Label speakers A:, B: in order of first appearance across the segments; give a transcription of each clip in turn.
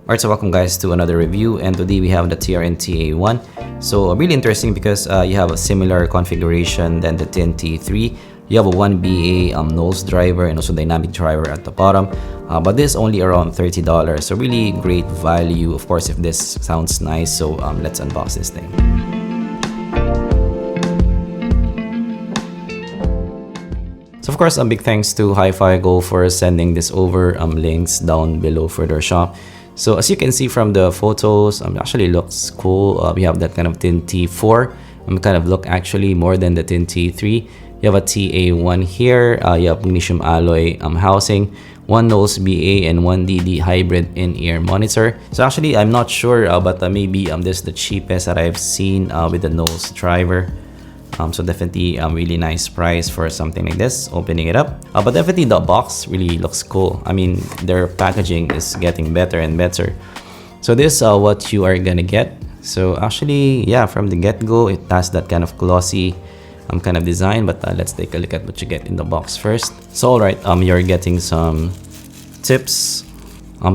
A: Alright, so welcome guys to another review, and today we have the TRN TA1. So really interesting because you have a similar configuration than the TRN TA3. You have a 1BA Knowles driver and also dynamic driver at the bottom, but this is only around $30. So really great value, of course, if this sounds nice. So let's unbox this thing. So of course, a big thanks to Hi-Fi Go for sending this over. Links down below for their shop. So as you can see from the photos, actually looks cool. We have that kind of TRN T4 kind of look, actually more than the TRN T3. You have a TA1 here. You have magnesium alloy housing, one Knowles BA and one DD hybrid in-ear monitor. So actually I'm not sure, but maybe this is the cheapest that I've seen with the Knowles driver. So definitely really nice price for something like this, opening it up. But definitely the box really looks cool. I mean, their packaging is getting better and better. So this is what you are gonna get. So actually, yeah, from the get-go, it has that kind of glossy kind of design. But let's take a look at what you get in the box first. So alright, you're getting some tips.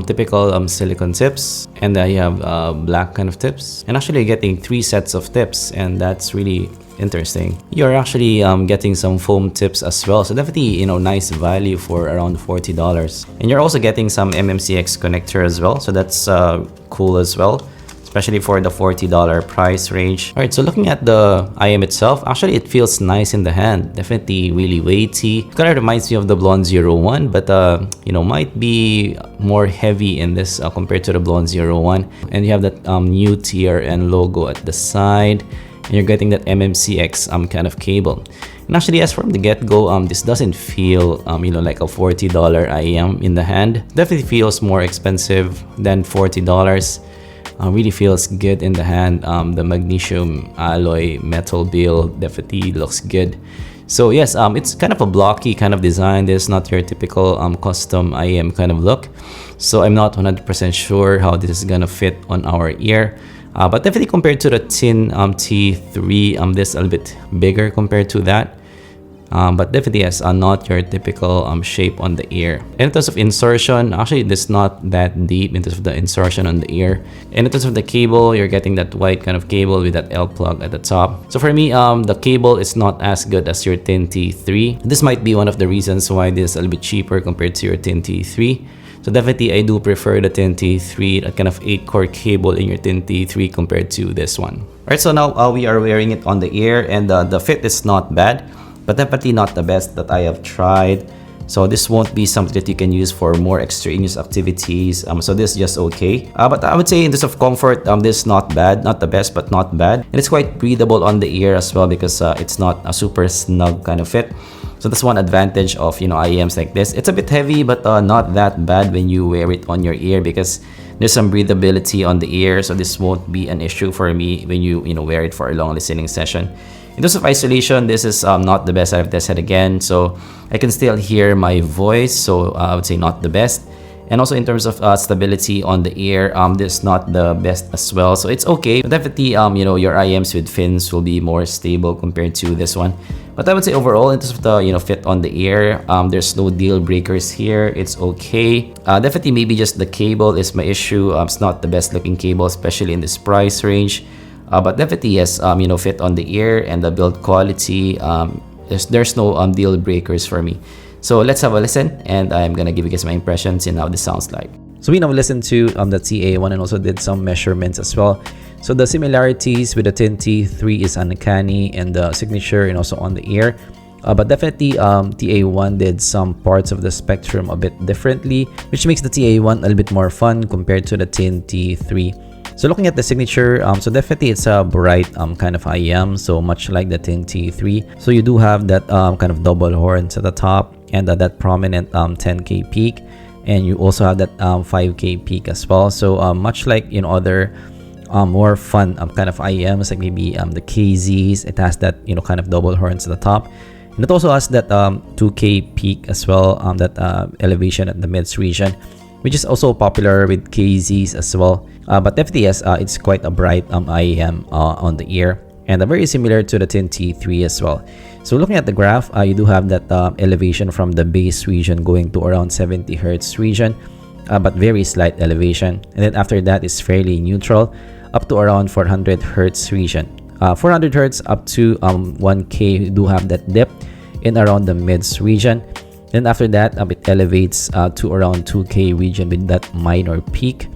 A: Typical silicone tips, and you have black kind of tips, and actually getting 3 sets of tips, and that's really interesting. You're actually getting some foam tips as well, so definitely nice value for around $40. And you're also getting some MMCX connector as well, so that's cool as well, especially for the $40 price range. Alright, so looking at the IM itself, actually it feels nice in the hand. Definitely really weighty. It kind of reminds me of the Blon 01, but might be more heavy in this compared to the Blon 01. And you have that new TRN logo at the side. And you're getting that MMCX kind of cable. And actually, as from the get-go, this doesn't feel like a $40 IM in the hand. Definitely feels more expensive than $40. Really feels good in the hand. The magnesium alloy metal build definitely looks good. So yes, it's kind of a blocky kind of design. This is not your typical custom IM kind of look. So I'm not 100% sure how this is gonna fit on our ear. But definitely compared to the TRN T3, this is a little bit bigger compared to that. But definitely yes, not your typical shape on the ear. And in terms of insertion, actually this is not that deep in terms of the insertion on the ear. And in terms of the cable, you're getting that white kind of cable with that L plug at the top. So for me, the cable is not as good as your TRN T3. This might be one of the reasons why this is a little bit cheaper compared to your TRN T3. So definitely I do prefer the TRN T3, that kind of 8-core cable in your TRN T3 compared to this one. Alright, so now we are wearing it on the ear, and the fit is not bad, but definitely not the best that I have tried. So this won't be something that you can use for more extraneous activities. So this is just okay. But I would say in terms of comfort, this is not bad, not the best, but not bad. And it's quite breathable on the ear as well, because it's not a super snug kind of fit. So that's one advantage of IEMs like this. It's a bit heavy, but not that bad when you wear it on your ear, because there's some breathability on the ear. So this won't be an issue for me when you wear it for a long listening session. In terms of isolation, this is not the best. I've tested again, so I can still hear my voice, so I would say not the best. And also in terms of stability on the ear, this is not the best as well, so it's okay. But definitely your IMs with fins will be more stable compared to this one. But I would say overall, in terms of the fit on the ear, there's no deal breakers here. It's okay. Definitely maybe just the cable is my issue. It's not the best looking cable, especially in this price range. But definitely yes, fit on the ear, and the build quality, there's no deal breakers for me. So let's have a listen, and I'm gonna give you guys my impressions and how this sounds like. So we now listened to the TA1 and also did some measurements as well. So the similarities with the TRN T3 is uncanny, and the signature and also on the ear. But definitely TA1 did some parts of the spectrum a bit differently, which makes the TA1 a little bit more fun compared to the TRN T3. So looking at the signature, so definitely it's a bright kind of IM, so much like the TRN T3. So you do have that kind of double horns at the top, and that prominent 10K peak, and you also have that 5K peak as well. So much like other more fun kind of IMs, like maybe the KZs, it has that kind of double horns at the top. And it also has that 2K peak as well, that elevation at the mids region, which is also popular with KZs as well. But definitely yes, it's quite a bright IM on the ear, and very similar to the TRN T3 as well. So looking at the graph, you do have that elevation from the base region going to around 70 Hz region. but very slight elevation. And then after that is fairly neutral up to around 400 hertz region. 400 hertz up to 1K, we do have that dip in around the mids region. Then after that, it elevates to around 2K region with that minor peak.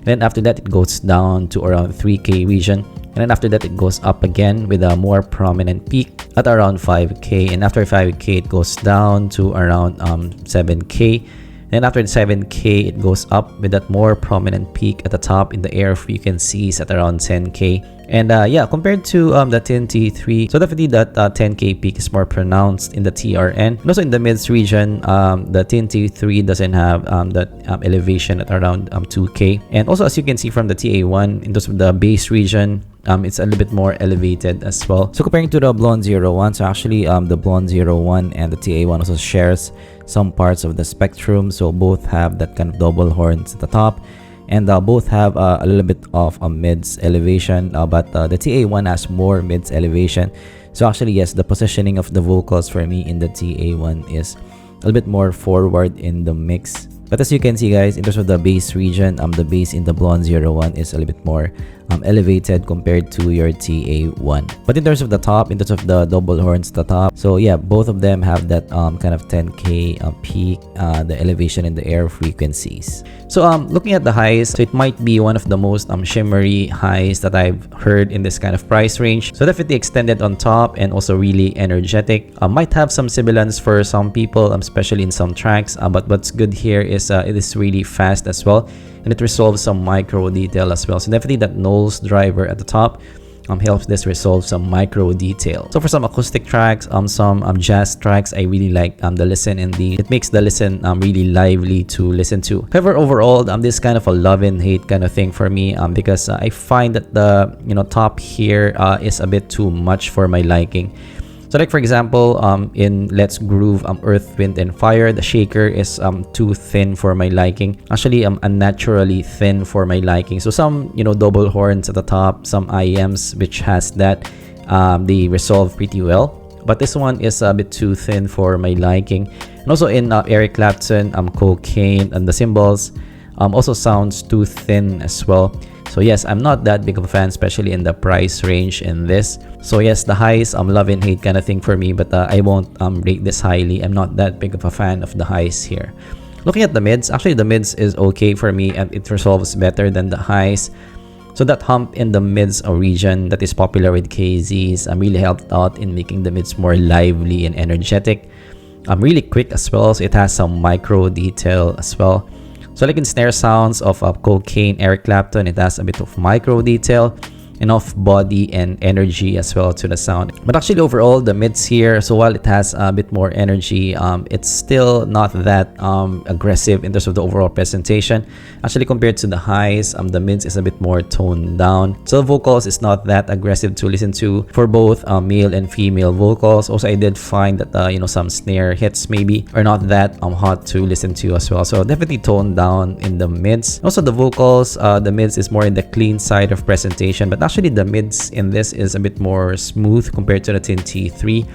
A: Then after that, it goes down to around 3K region. And then after that, it goes up again with a more prominent peak at around 5K. And after 5K, it goes down to around 7K. Then after the 7K, it goes up with that more prominent peak at the top in the air frequencies at around 10K. And yeah, compared to the TN-T3, so definitely that 10K peak is more pronounced in the TRN. And also in the mids region, the TN-T3 doesn't have that elevation at around 2K. And also, as you can see from the TA1, in terms of the base region, it's a little bit more elevated as well. So comparing to the Blon 01, so actually the Blon 01 and the TA1 also shares some parts of the spectrum. So both have that kind of double horns at the top, and both have a little bit of a mids elevation, but the TA1 has more mids elevation. So actually, yes, the positioning of the vocals for me in the TA1 is a little bit more forward in the mix. But as you can see, guys, in terms of the bass region, the bass in the Blon 01 is a little bit more elevated compared to your TA1. But in terms of the top, in terms of the double horns at the top, so yeah, both of them have that kind of 10K peak, the elevation in the air frequencies. So looking at the highs, so it might be one of the most shimmery highs that I've heard in this kind of price range. So definitely extended on top and also really energetic. Might have some sibilance for some people, especially in some tracks. But what's good here is it is really fast as well, and it resolves some micro detail as well. So definitely that Knowles driver at the top helps this resolve some micro detail. So for some acoustic tracks, some jazz tracks, I really like the listen, and it makes the listen really lively to listen to. However, overall, this kind of a love and hate kind of thing for me, because I find that the top here is a bit too much for my liking. So like for example, in Let's Groove, Earth, Wind and Fire, the shaker is too thin for my liking. Actually, unnaturally thin for my liking. So some double horns at the top, some IEMs which has that, they resolve pretty well. But this one is a bit too thin for my liking. And also in Eric Clapton, Cocaine and the cymbals also sounds too thin as well. So yes, I'm not that big of a fan, especially in the price range in this. So yes, the highs, love and hate kind of thing for me, but I won't rate this highly. I'm not that big of a fan of the highs here. Looking at the mids, actually the mids is okay for me, and it resolves better than the highs. So that hump in the mids region that is popular with KZs really helped out in making the mids more lively and energetic. Really quick as well, so it has some micro detail as well. So like in snare sounds of Cocaine, Eric Clapton, it has a bit of micro detail, enough body and energy as well to the sound. But actually overall, the mids here, so while it has a bit more energy, it's still not that aggressive in terms of the overall presentation. Actually, compared to the highs, the mids is a bit more toned down. So the vocals is not that aggressive to listen to for both male and female vocals. Also, I did find that some snare hits maybe are not that hot to listen to as well. So definitely toned down in the mids. Also the vocals, the mids is more in the clean side of presentation, but actually the mids in this is a bit more smooth compared to the TN-T3.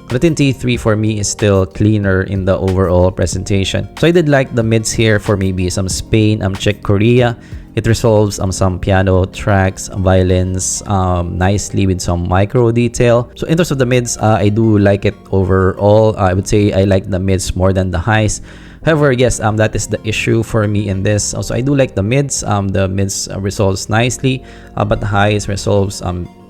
A: The TN-T3 for me is still cleaner in the overall presentation. So I did like the mids here for maybe some Spain, Czech, Korea. It resolves some piano tracks, violins nicely with some micro detail. So in terms of the mids, I do like it overall. I would say I like the mids more than the highs. However, yes, that is the issue for me in this. Also, I do like the mids. The mids resolves nicely, but the highs resolves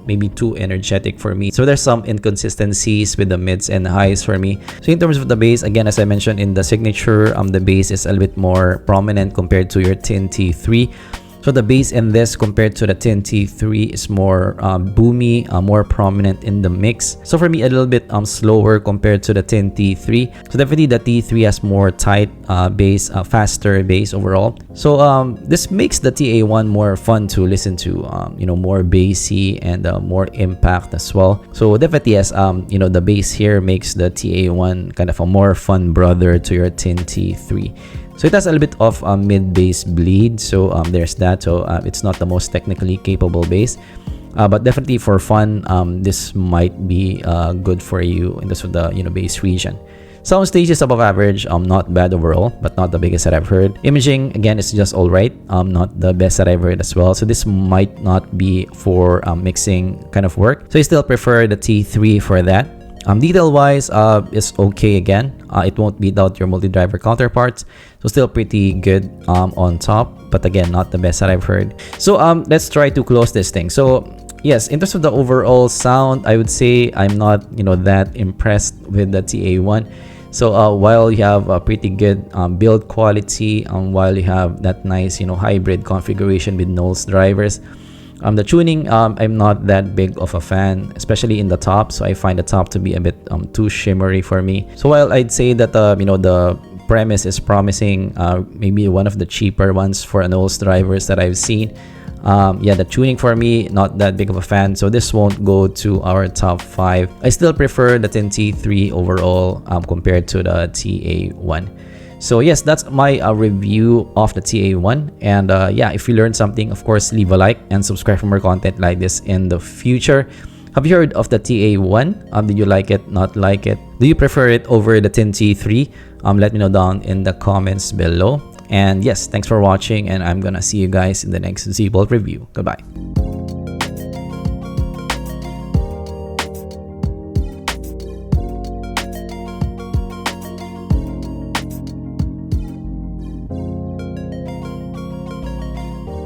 A: maybe too energetic for me. So there's some inconsistencies with the mids and the highs for me. So in terms of the bass, again, as I mentioned in the signature, the bass is a little bit more prominent compared to your TN-T3. So the bass in this compared to the TN-T3 is more boomy, more prominent in the mix. So for me, a little bit slower compared to the TN-T3. So definitely the T3 has more tight bass, faster bass overall. So this makes the TA1 more fun to listen to, more bassy and more impact as well. So definitely yes, the bass here makes the TA1 kind of a more fun brother to your TN-T3. So it has a little bit of mid-bass bleed, so there's that. So it's not the most technically capable bass, but definitely for fun, this might be good for you in terms of the bass region. Sound stage is above average, not bad overall, but not the biggest that I've heard. Imaging, again, is just alright, not the best that I've heard as well. So this might not be for mixing kind of work. So I still prefer the T3 for that. Detail wise, it's okay again. It won't beat out your multi-driver counterparts. So still pretty good on top, but again, not the best that I've heard. So let's try to close this thing. So yes, in terms of the overall sound, I would say I'm not, that impressed with the TA1. So while you have a pretty good build quality, while you have that nice, hybrid configuration with Knowles drivers, the tuning, I'm not that big of a fan, especially in the top. So I find the top to be a bit too shimmery for me. So while I'd say that the premise is promising, maybe one of the cheaper ones for Knowles drivers that I've seen. Yeah, the tuning for me, not that big of a fan, so this won't go to our top 5. I still prefer the T3 overall compared to the TA1. So yes, that's my review of the TA1. And yeah, if you learned something, of course, leave a like and subscribe for more content like this in the future. Have you heard of the TA1? Did you like it, not like it? Do you prefer it over the T3? Let me know down in the comments below. And yes, thanks for watching, and I'm gonna see you guys in the next zpolt review. Goodbye.